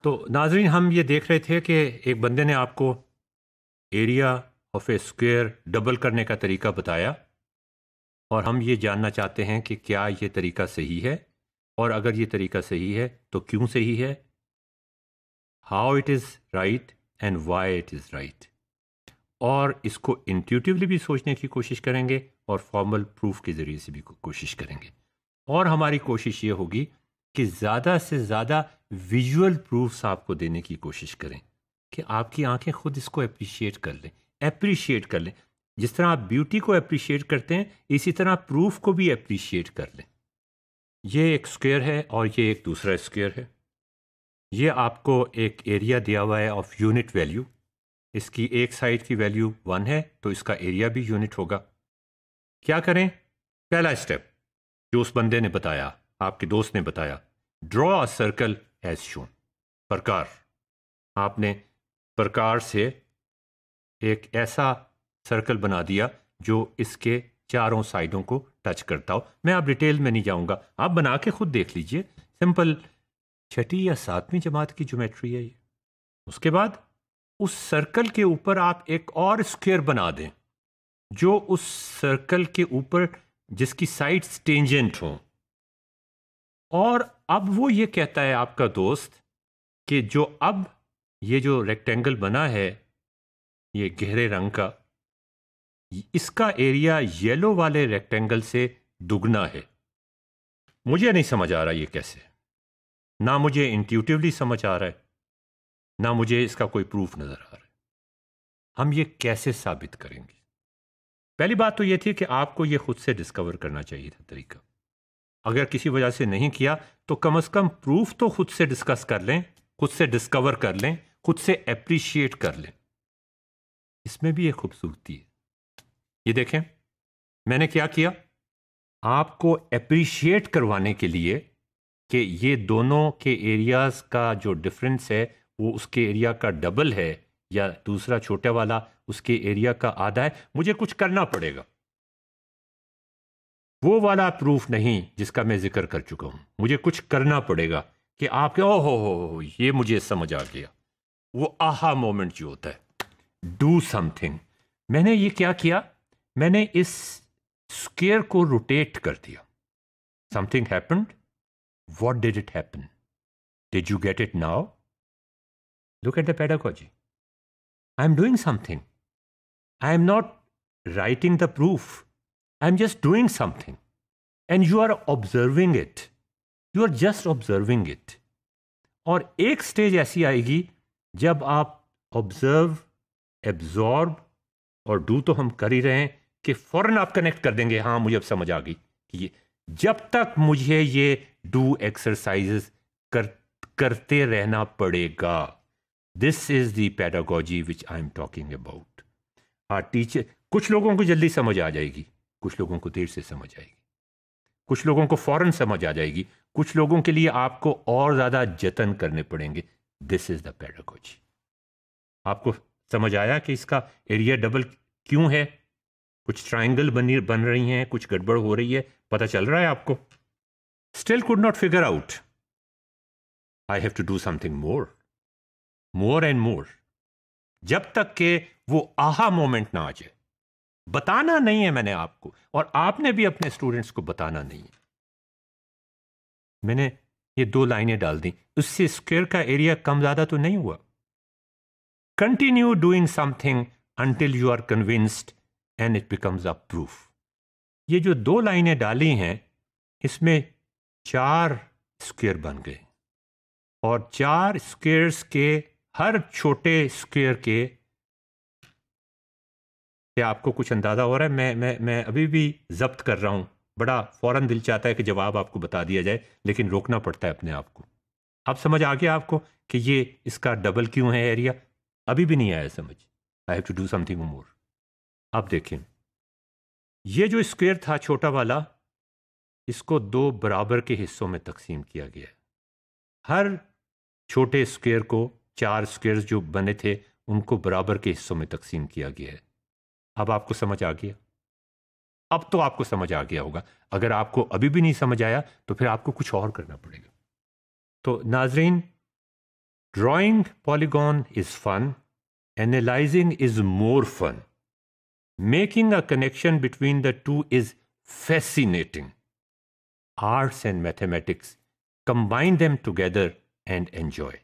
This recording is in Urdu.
تو ناظرین ہم یہ دیکھ رہے تھے کہ ایک بندے نے آپ کو area of a square double کرنے کا طریقہ بتایا، اور ہم یہ جاننا چاہتے ہیں کہ کیا یہ طریقہ صحیح ہے، اور اگر یہ طریقہ صحیح ہے تو کیوں صحیح ہے، how it is right and why it is right, اور اس کو انٹیوٹیولی بھی سوچنے کی کوشش کریں گے اور فارمل پروف کے ذریعے سے بھی کوشش کریں گے، اور ہماری کوشش یہ ہوگی کہ زیادہ سے زیادہ ویژول پروفس آپ کو دینے کی کوشش کریں کہ آپ کی آنکھیں خود اس کو اپریشیٹ کر لیں، جس طرح آپ بیوٹی کو اپریشیٹ کرتے ہیں اسی طرح پروف کو بھی اپریشیٹ کر لیں۔ یہ ایک اسکوئر ہے اور یہ ایک دوسرا اسکوئر ہے، یہ آپ کو ایک ایریا دیا ہوا ہے آف یونٹ ویلیو، اس کی ایک سائڈ کی ویلیو 1 ہے تو اس کا ایریا بھی یونٹ ہوگا۔ کیا کریں؟ پہلا اسٹیپ جو اس بندے نے بتایا، آپ کے دوست نے بتایا، ڈرا اے سرکل ایز شون، پرکار، آپ نے پرکار سے ایک ایسا سرکل بنا دیا جو اس کے چاروں سائڈوں کو ٹچ کرتا ہو۔ میں اب ڈیٹیل میں نہیں جاؤں گا، آپ بنا کے خود دیکھ لیجئے، سمپل 6 یا 7ویں جماعت کی جیومیٹری ہے یہ۔ اس کے بعد اس سرکل کے اوپر آپ ایک اور اسکوئر بنا دیں جو اس سرکل کے اوپر جس کی سائڈز ٹینجنٹ ہوں، اور اب وہ یہ کہتا ہے آپ کا دوست کہ جو اب یہ جو ریکٹینگل بنا ہے یہ گہرے رنگ کا، اس کا ایریا یلو والے ریکٹینگل سے دگنا ہے۔ مجھے نہیں سمجھ آ رہا یہ کیسے، نہ مجھے انٹیوٹیولی سمجھ آ رہا ہے، نہ مجھے اس کا کوئی پروف نظر آ رہا ہے۔ ہم یہ کیسے ثابت کریں گے؟ پہلی بات تو یہ تھی کہ آپ کو یہ خود سے ڈسکور کرنا چاہیے تھا طریقہ، اگر کسی وجہ سے نہیں کیا تو کم از کم پروف تو خود سے ڈسکس کر لیں، خود سے ڈسکور کر لیں، خود سے اپریشیٹ کر لیں۔ اس میں بھی ایک خوبصورتی ہے، یہ دیکھیں میں نے کیا کیا، آپ کو اپریشیٹ کروانے کے لیے کہ یہ دونوں کے ایریاز کا جو ڈفرنس ہے وہ اس کے ایریا کا ڈبل ہے یا دوسرا چھوٹا والا اس کے ایریا کا آدھا ہے، مجھے کچھ کرنا پڑے گا۔ وہ والا پروف نہیں جس کا میں ذکر کر چکا ہوں، مجھے کچھ کرنا پڑے گا کہ آپ کے او ہو یہ مجھے سمجھ آ گیا، وہ آہا مومنٹ جو ہوتا ہے، ڈو سم تھنگ۔ میں نے یہ کیا کیا، میں نے اس اسکوئر کو روٹیٹ کر دیا، something happened, what did it happen, did you get it now? Look at the pedagogy, I am doing something, I am not writing the proof, I'm just doing something and you are observing it, you are just observing it۔ اور ایک سٹیج ایسی آئے گی جب آپ observe, absorb اور do تو ہم کر ہی رہے ہیں کہ فوراً آپ کنیکٹ کر دیں گے، ہاں مجھے اب سمجھ آ گئی کہ یہ جب تک مجھے یہ do exercises کرتے رہنا پڑے گا۔ This is the pedagogy which I'm talking about۔ Teacher, کچھ لوگوں کو جلدی سمجھ آ جائے گی، کچھ لوگوں کو دیر سے سمجھ آئے گی، کچھ لوگوں کو فوراً سمجھ آ جائے گی، کچھ لوگوں کے لیے آپ کو اور زیادہ جتن کرنے پڑیں گے۔ دس از دا پیڈاگوجی۔ آپ کو سمجھ آیا کہ اس کا ایریا ڈبل کیوں ہے؟ کچھ ٹرائنگل بن رہی ہیں، کچھ گڑبڑ ہو رہی ہے، پتہ چل رہا ہے آپ کو؟ Still could not figure out, I have to do something more and more, جب تک کہ وہ آہا مومنٹ نہ آ جائے۔ بتانا نہیں ہے میں نے آپ کو، اور آپ نے بھی اپنے اسٹوڈنٹس کو بتانا نہیں ہے۔ میں نے یہ 2 لائنیں ڈال دیں، اس سے اسکوئر کا ایریا کم زیادہ تو نہیں ہوا۔ Continue doing something until you are convinced and it becomes a proof. یہ جو 2 لائنیں ڈالی ہیں اس میں 4 اسکوئر بن گئے، اور 4 اسکوئرس کے ہر چھوٹے اسکوئر کے آپ کو کچھ اندازہ ہو رہا ہے؟ میں ابھی بھی ضبط کر رہا ہوں، بڑا فوراً دل چاہتا ہے کہ جواب آپ کو بتا دیا جائے، لیکن روکنا پڑتا ہے اپنے آپ کو۔ اب سمجھ آ گیا آپ کو کہ یہ اس کا ڈبل کیوں ہے ایریا؟ ابھی بھی نہیں آیا سمجھ؟ I have to do something more. اب دیکھیں، یہ جو اسکوئر تھا چھوٹا والا، اس کو 2 برابر کے حصوں میں تقسیم کیا گیا ہے۔ ہر چھوٹے اسکوئر کو 4 اسکوئرز جو بنے تھے ان کو برابر کے حصوں میں تقسیم کیا گیا ہے۔ اب آپ کو سمجھ آ گیا؟ اب تو آپ کو سمجھ آ گیا ہوگا۔ اگر آپ کو ابھی بھی نہیں سمجھ آیا تو پھر آپ کو کچھ اور کرنا پڑے گا۔ تو ناظرین، Drawing polygon is fun. Analyzing is more fun. Making a connection between the two is fascinating. Arts and mathematics, combine them together and enjoy.